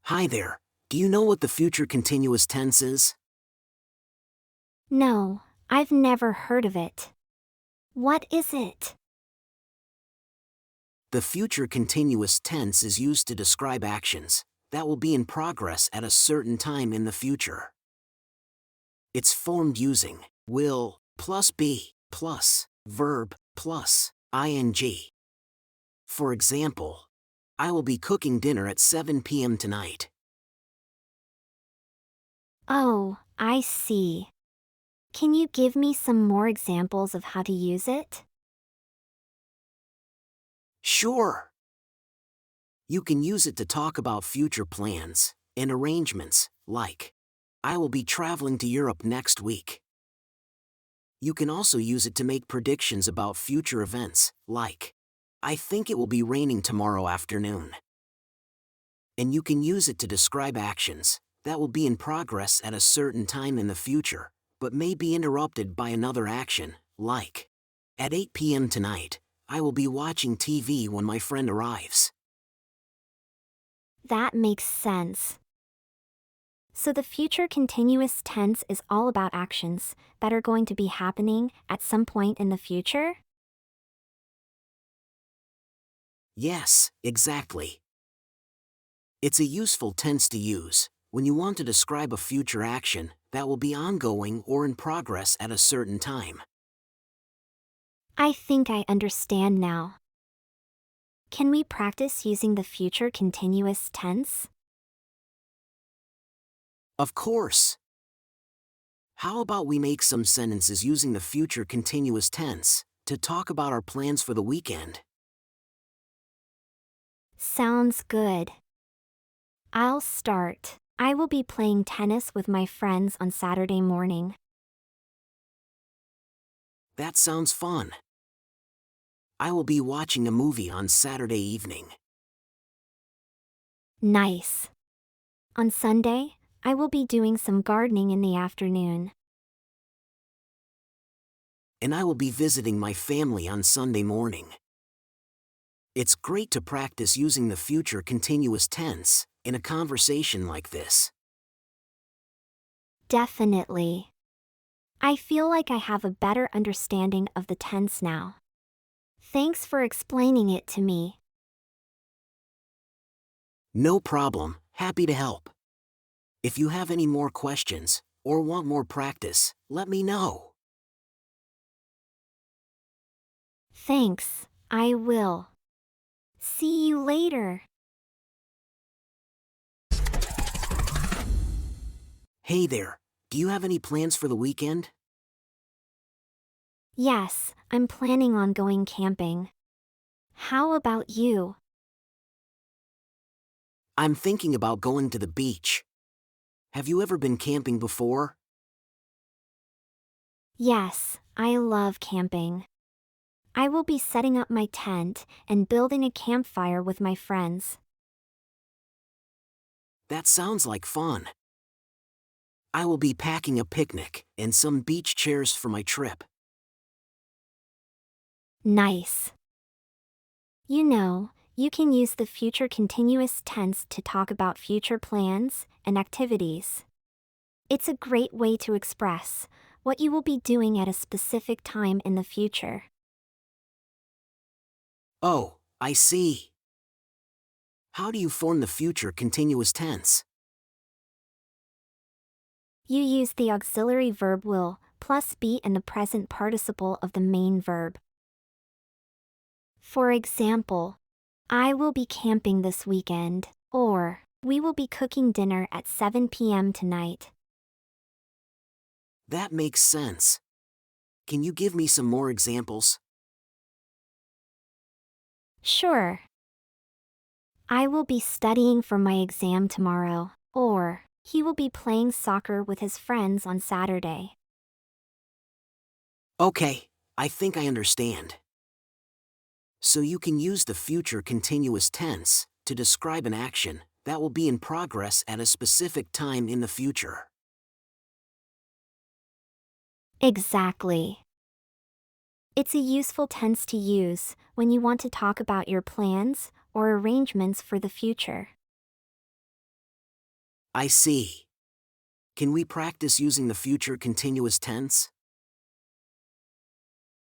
Hi there. Do you know what the future continuous tense is? No, I've never heard of it. What is it? The future continuous tense is used to describe actions that will be in progress at a certain time in the future. It's formed using will plus be plus verb plus ing. For example, I will be cooking dinner at 7 p.m. tonight. Oh, I see. Can you give me some more examples of how to use it? Sure. You can use it to talk about future plans and arrangements, like, I will be traveling to Europe next week. You can also use it to make predictions about future events, like, I think it will be raining tomorrow afternoon. And you can use it to describe actions that will be in progress at a certain time in the future, but may be interrupted by another action, like, at 8 p.m. tonight, I will be watching TV when my friend arrives. That makes sense. So the future continuous tense is all about actions that are going to be happening at some point in the future? Yes, exactly. It's a useful tense to use when you want to describe a future action that will be ongoing or in progress at a certain time. I think I understand now. Can we practice using the future continuous tense? Of course. How about we make some sentences using the future continuous tense to talk about our plans for the weekend? Sounds good. I'll start. I will be playing tennis with my friends on Saturday morning. That sounds fun. I will be watching a movie on Saturday evening. Nice. On Sunday, I will be doing some gardening in the afternoon. And I will be visiting my family on Sunday morning. It's great to practice using the future continuous tense in a conversation like this. Definitely. I feel like I have a better understanding of the tense now. Thanks for explaining it to me. No problem, happy to help. If you have any more questions or want more practice, let me know. Thanks, I will. See you later. Hey there, do you have any plans for the weekend? Yes, I'm planning on going camping. How about you? I'm thinking about going to the beach. Have you ever been camping before? Yes, I love camping. I will be setting up my tent and building a campfire with my friends. That sounds like fun. I will be packing a picnic and some beach chairs for my trip. Nice. You know, you can use the future continuous tense to talk about future plans and activities. It's a great way to express what you will be doing at a specific time in the future. Oh, I see. How do you form the future continuous tense? You use the auxiliary verb will plus be and the present participle of the main verb. For example, I will be camping this weekend, or we will be cooking dinner at 7 p.m. tonight. That makes sense. Can you give me some more examples? Sure. I will be studying for my exam tomorrow, or he will be playing soccer with his friends on Saturday. Okay, I think I understand. So you can use the future continuous tense to describe an action that will be in progress at a specific time in the future. Exactly. It's a useful tense to use when you want to talk about your plans or arrangements for the future. I see. Can we practice using the future continuous tense?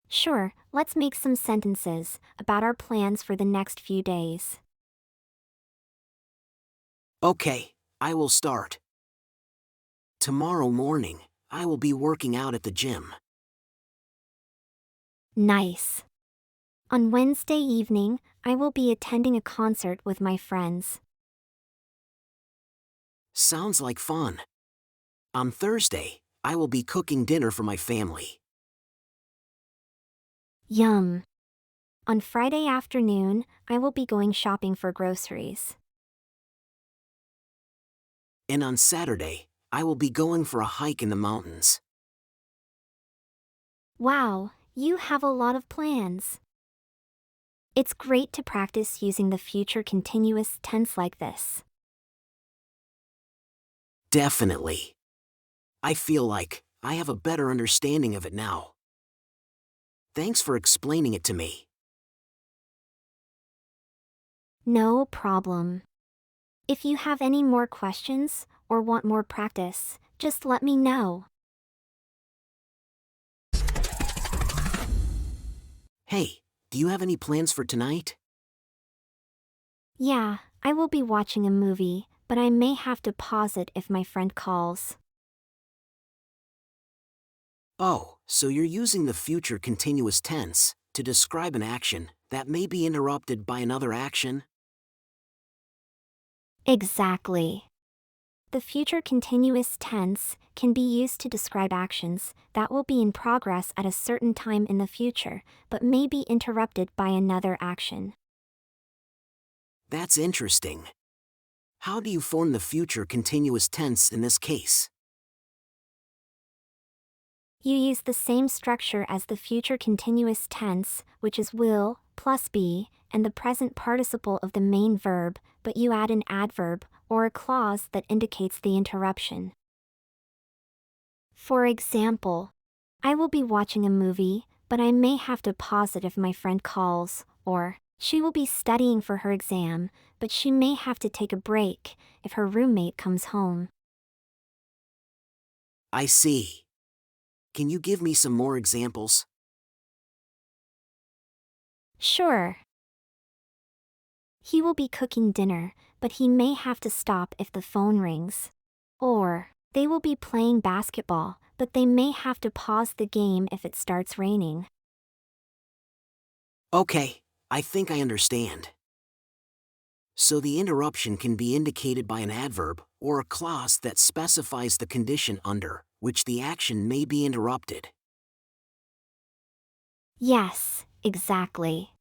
Sure, let's make some sentences about our plans for the next few days. Okay, I will start. Tomorrow morning, I will be working out at the gym. Nice. On Wednesday evening, I will be attending a concert with my friends. Sounds like fun. On Thursday, I will be cooking dinner for my family. Yum. On Friday afternoon, I will be going shopping for groceries. And on Saturday, I will be going for a hike in the mountains. Wow, you have a lot of plans. It's great to practice using the future continuous tense like this. Definitely. I feel like I have a better understanding of it now. Thanks for explaining it to me. No problem. If you have any more questions or want more practice, just let me know. Hey, do you have any plans for tonight? Yeah, I will be watching a movie, but I may have to pause it if my friend calls. Oh, so you're using the future continuous tense to describe an action that may be interrupted by another action? Exactly. The future continuous tense can be used to describe actions that will be in progress at a certain time in the future, but may be interrupted by another action. That's interesting. How do you form the future continuous tense in this case? You use the same structure as the future continuous tense, which is will plus be, and the present participle of the main verb, but you add an adverb or a clause that indicates the interruption. For example, I will be watching a movie, but I may have to pause it if my friend calls, or she will be studying for her exam, but she may have to take a break if her roommate comes home. I see. Can you give me some more examples? Sure. He will be cooking dinner, but he may have to stop if the phone rings. Or, they will be playing basketball, but they may have to pause the game if it starts raining. Okay, I think I understand. So the interruption can be indicated by an adverb or a clause that specifies the condition under which the action may be interrupted. Yes, exactly.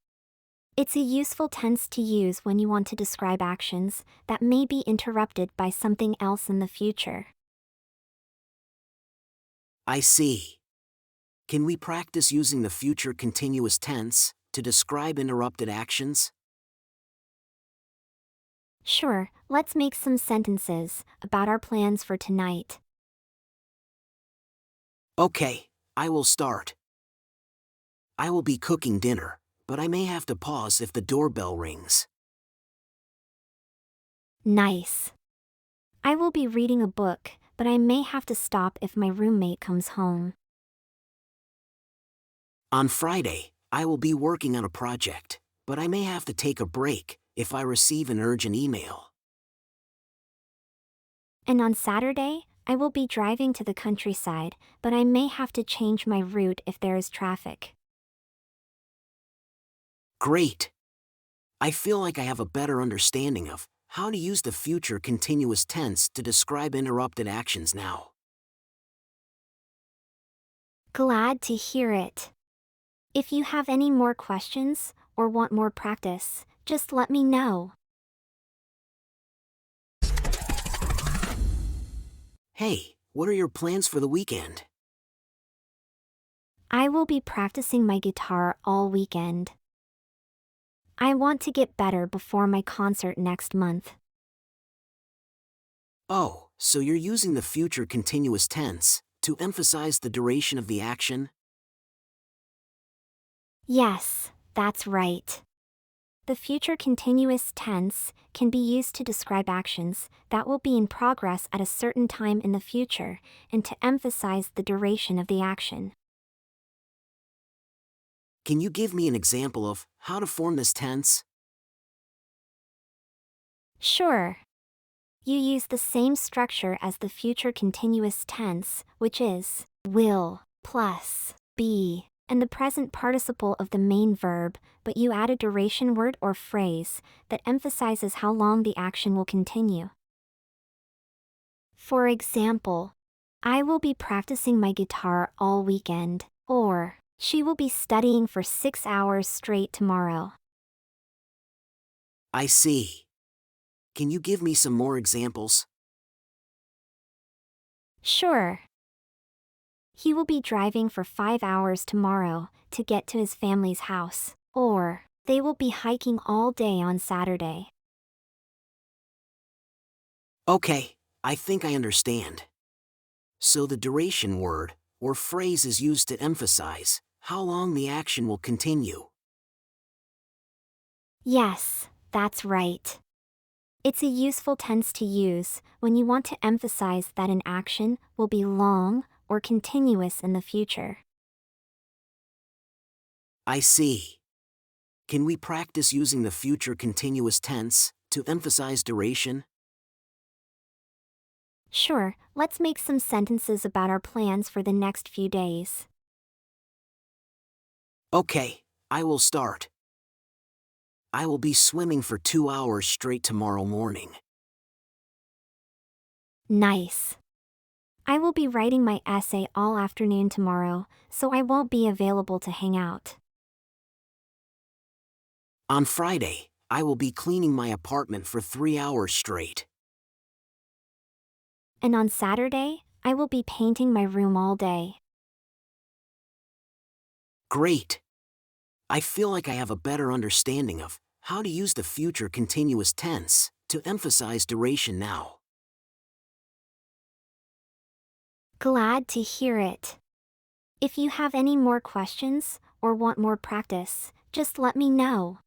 It's a useful tense to use when you want to describe actions that may be interrupted by something else in the future. I see. Can we practice using the future continuous tense to describe interrupted actions? Sure, let's make some sentences about our plans for tonight. Okay, I will start. I will be cooking dinner, but I may have to pause if the doorbell rings. Nice. I will be reading a book, but I may have to stop if my roommate comes home. On Friday, I will be working on a project, but I may have to take a break if I receive an urgent email. And on Saturday, I will be driving to the countryside, but I may have to change my route if there is traffic. Great! I feel like I have a better understanding of how to use the future continuous tense to describe interrupted actions now. Glad to hear it. If you have any more questions or want more practice, just let me know. Hey, what are your plans for the weekend? I will be practicing my guitar all weekend. I want to get better before my concert next month. Oh, so you're using the future continuous tense to emphasize the duration of the action? Yes, that's right. The future continuous tense can be used to describe actions that will be in progress at a certain time in the future and to emphasize the duration of the action. Can you give me an example of how to form this tense? Sure. You use the same structure as the future continuous tense, which is will plus be, and the present participle of the main verb, but you add a duration word or phrase that emphasizes how long the action will continue. For example, I will be practicing my guitar all weekend, or she will be studying for 6 hours straight tomorrow. I see. Can you give me some more examples? Sure. He will be driving for 5 hours tomorrow to get to his family's house, or they will be hiking all day on Saturday. Okay, I think I understand. So the duration word or phrase is used to emphasize how long the action will continue. Yes, that's right. It's a useful tense to use when you want to emphasize that an action will be long or continuous in the future. I see. Can we practice using the future continuous tense to emphasize duration? Sure, let's make some sentences about our plans for the next few days. Okay, I will start. I will be swimming for 2 hours straight tomorrow morning. Nice. I will be writing my essay all afternoon tomorrow, so I won't be available to hang out. On Friday, I will be cleaning my apartment for 3 hours straight. And on Saturday, I will be painting my room all day. Great! I feel like I have a better understanding of how to use the future continuous tense to emphasize duration now. Glad to hear it. If you have any more questions or want more practice, just let me know.